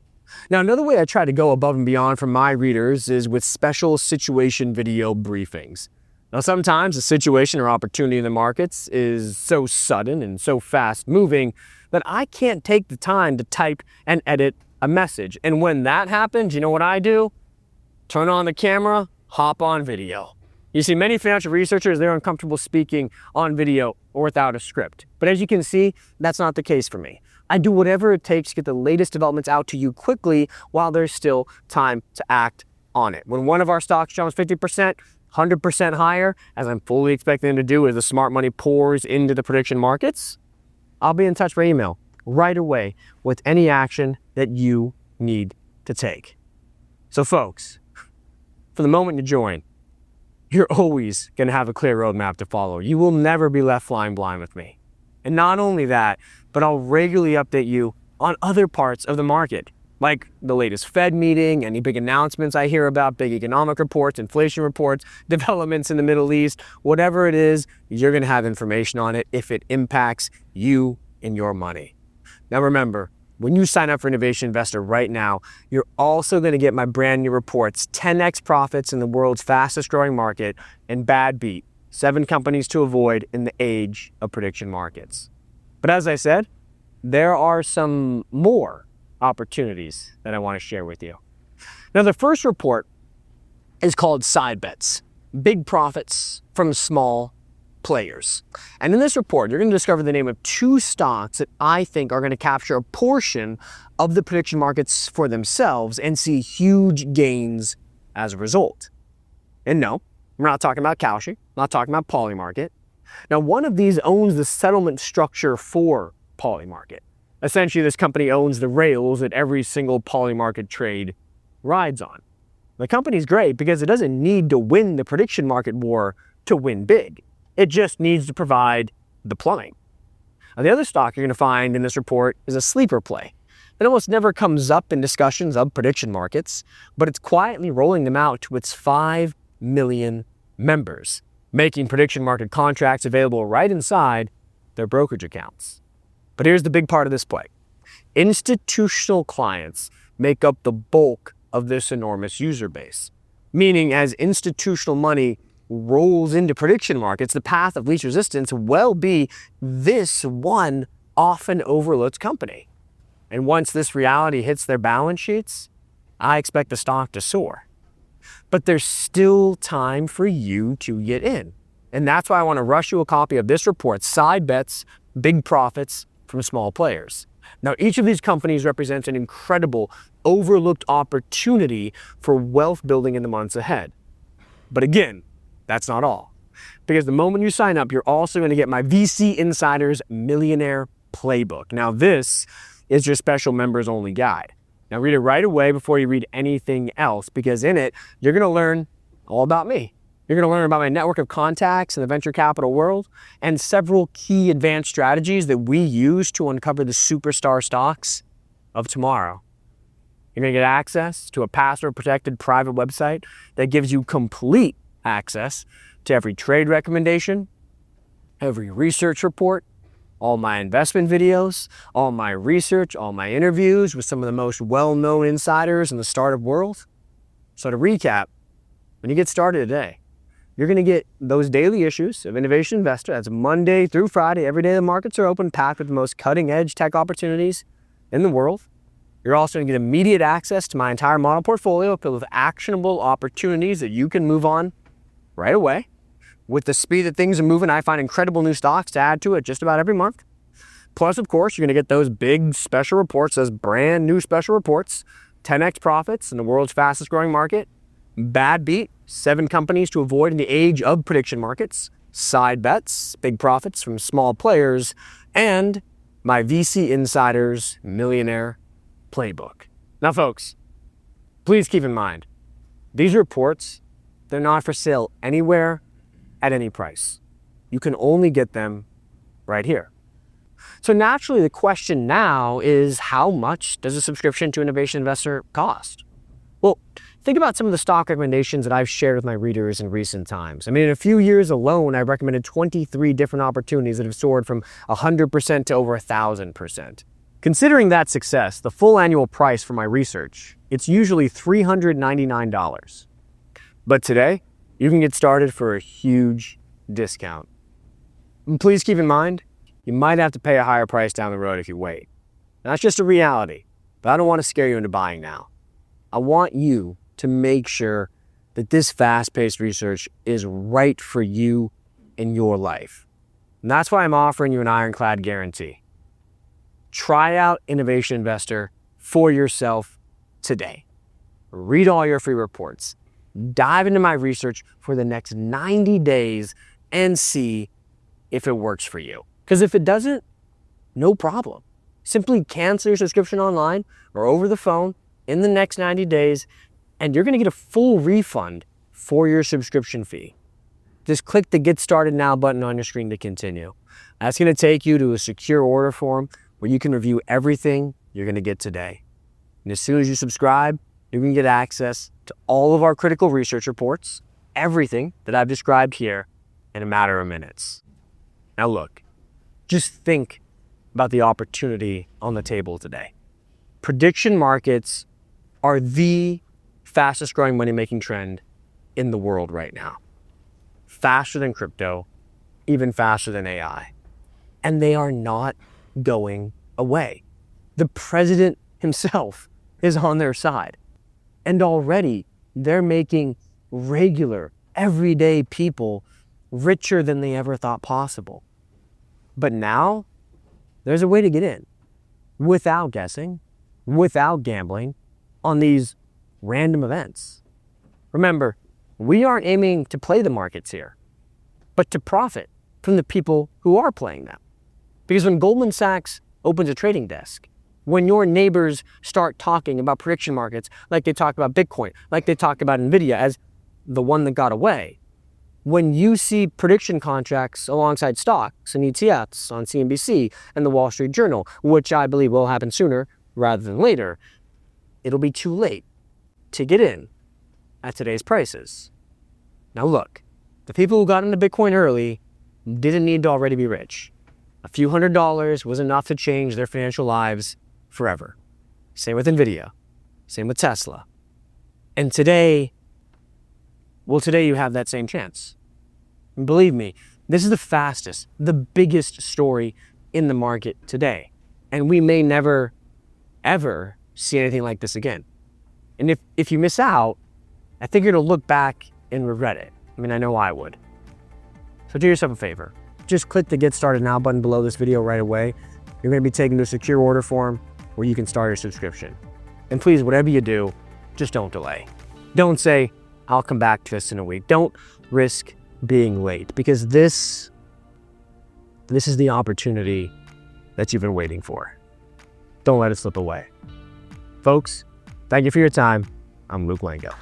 Now, another way I try to go above and beyond for my readers is with special situation video briefings. Now, sometimes a situation or opportunity in the markets is so sudden and so fast moving that I can't take the time to type and edit a message. And when that happens, you know what I do? Turn on the camera, hop on video. You see, many financial researchers, they're uncomfortable speaking on video or without a script. But as you can see, that's not the case for me. I do whatever it takes to get the latest developments out to you quickly while there's still time to act on it. When one of our stocks jumps 50%, 100% higher, as I'm fully expecting them to do as the smart money pours into the prediction markets, I'll be in touch by email right away with any action that you need to take. So folks, for the moment you join, you're always going to have a clear roadmap to follow. You will never be left flying blind with me. And not only that, but I'll regularly update you on other parts of the market, like the latest Fed meeting, any big announcements I hear about, big economic reports, inflation reports, developments in the Middle East, whatever it is, you're going to have information on it if it impacts you and your money. Now remember, when you sign up for Innovation Investor right now, you're also going to get my brand new reports, 10x profits in the world's fastest growing market, and Bad Beat, 7 companies to avoid in the age of prediction markets. But as I said, there are some more opportunities that I want to share with you. Now, the first report is called Side Bets, Big Profits from Small Players. And in this report, you're going to discover the name of 2 stocks that I think are going to capture a portion of the prediction markets for themselves and see huge gains as a result. And no, we're not talking about Kalshi, I'm not talking about Polymarket. Now, one of these owns the settlement structure for Polymarket. Essentially, this company owns the rails that every single Polymarket trade rides on. The company's great because it doesn't need to win the prediction market war to win big. It just needs to provide the plumbing. Now, the other stock you're going to find in this report is a sleeper play. It almost never comes up in discussions of prediction markets, but it's quietly rolling them out to its 5 million members, making prediction market contracts available right inside their brokerage accounts. But here's the big part of this play. Institutional clients make up the bulk of this enormous user base, meaning as institutional money rolls into prediction markets, the path of least resistance will be this one often overlooked company. And once this reality hits their balance sheets, I expect the stock to soar. But there's still time for you to get in. And that's why I want to rush you a copy of this report, Side Bets, Big Profits from Small Players. Now, each of these companies represents an incredible, overlooked opportunity for wealth building in the months ahead. But again, that's not all. Because the moment you sign up, you're also going to get my VC Insiders Millionaire Playbook. Now, this is your special members only guide. Now, read it right away before you read anything else, because in it, you're going to learn all about me. You're going to learn about my network of contacts in the venture capital world and several key advanced strategies that we use to uncover the superstar stocks of tomorrow. You're going to get access to a password-protected private website that gives you complete access to every trade recommendation, every research report, all my investment videos, all my research, all my interviews with some of the most well-known insiders in the startup world. So to recap, when you get started today, you're going to get those daily issues of Innovation Investor. That's Monday through Friday. Every day the markets are open, packed with the most cutting-edge tech opportunities in the world. You're also going to get immediate access to my entire model portfolio filled with actionable opportunities that you can move on right away. With the speed that things are moving, I find incredible new stocks to add to it just about every month. Plus, of course, you're going to get those big special reports, those brand new special reports, 10x profits in the world's fastest growing market, bad beat, 7 companies to avoid in the age of prediction markets, side bets, big profits from small players, and my VC Insiders Millionaire Playbook. Now, folks, please keep in mind, these reports, they're not for sale anywhere at any price. You can only get them right here. So naturally, the question now is, how much does a subscription to Innovation Investor cost? Well, think about some of the stock recommendations that I've shared with my readers in recent times. I mean, in a few years alone, I've recommended 23 different opportunities that have soared from 100% to over 1,000%. Considering that success, the full annual price for my research, it's usually $399. But today, you can get started for a huge discount. And please keep in mind, you might have to pay a higher price down the road if you wait. That's just a reality, but I don't want to scare you into buying now. I want you to make sure that this fast-paced research is right for you in your life. And that's why I'm offering you an ironclad guarantee. Try out Innovation Investor for yourself today. Read all your free reports. Dive into my research for the next 90 days and see if it works for you. Because if it doesn't, no problem. Simply cancel your subscription online or over the phone in the next 90 days, and you're going to get a full refund for your subscription fee. Just click the Get Started Now button on your screen to continue. That's going to take you to a secure order form where you can review everything you're going to get today. And as soon as you subscribe, you're going to get access to all of our critical research reports, everything that I've described here, in a matter of minutes. Now look, just think about the opportunity on the table today. Prediction markets are the fastest growing money-making trend in the world right now. Faster than crypto, even faster than AI. And they are not going away. The president himself is on their side. And already they're making regular, everyday people richer than they ever thought possible. But now, there's a way to get in without guessing, without gambling on these random events. Remember, we aren't aiming to play the markets here, but to profit from the people who are playing them. Because when Goldman Sachs opens a trading desk, when your neighbors start talking about prediction markets like they talk about Bitcoin, like they talk about Nvidia as the one that got away, when you see prediction contracts alongside stocks and ETFs on CNBC and the Wall Street Journal, which I believe will happen sooner rather than later, it'll be too late to get in at today's prices. Now look, the people who got into Bitcoin early didn't need to already be rich. A few $100s was enough to change their financial lives forever. Same with Nvidia, same with Tesla. And today you have that same chance. And believe me, this is the fastest, the biggest story in the market today. And we may never, ever see anything like this again. And if you miss out, I think you're going to look back and regret it. I mean, I know I would. So do yourself a favor. Just click the Get Started Now button below this video right away. You're going to be taken to a secure order form where you can start your subscription. And please, whatever you do, just don't delay. Don't say, I'll come back to this in a week. Don't risk being late, because this is the opportunity that you've been waiting for. Don't let it slip away. Folks, thank you for your time. I'm Luke Lango.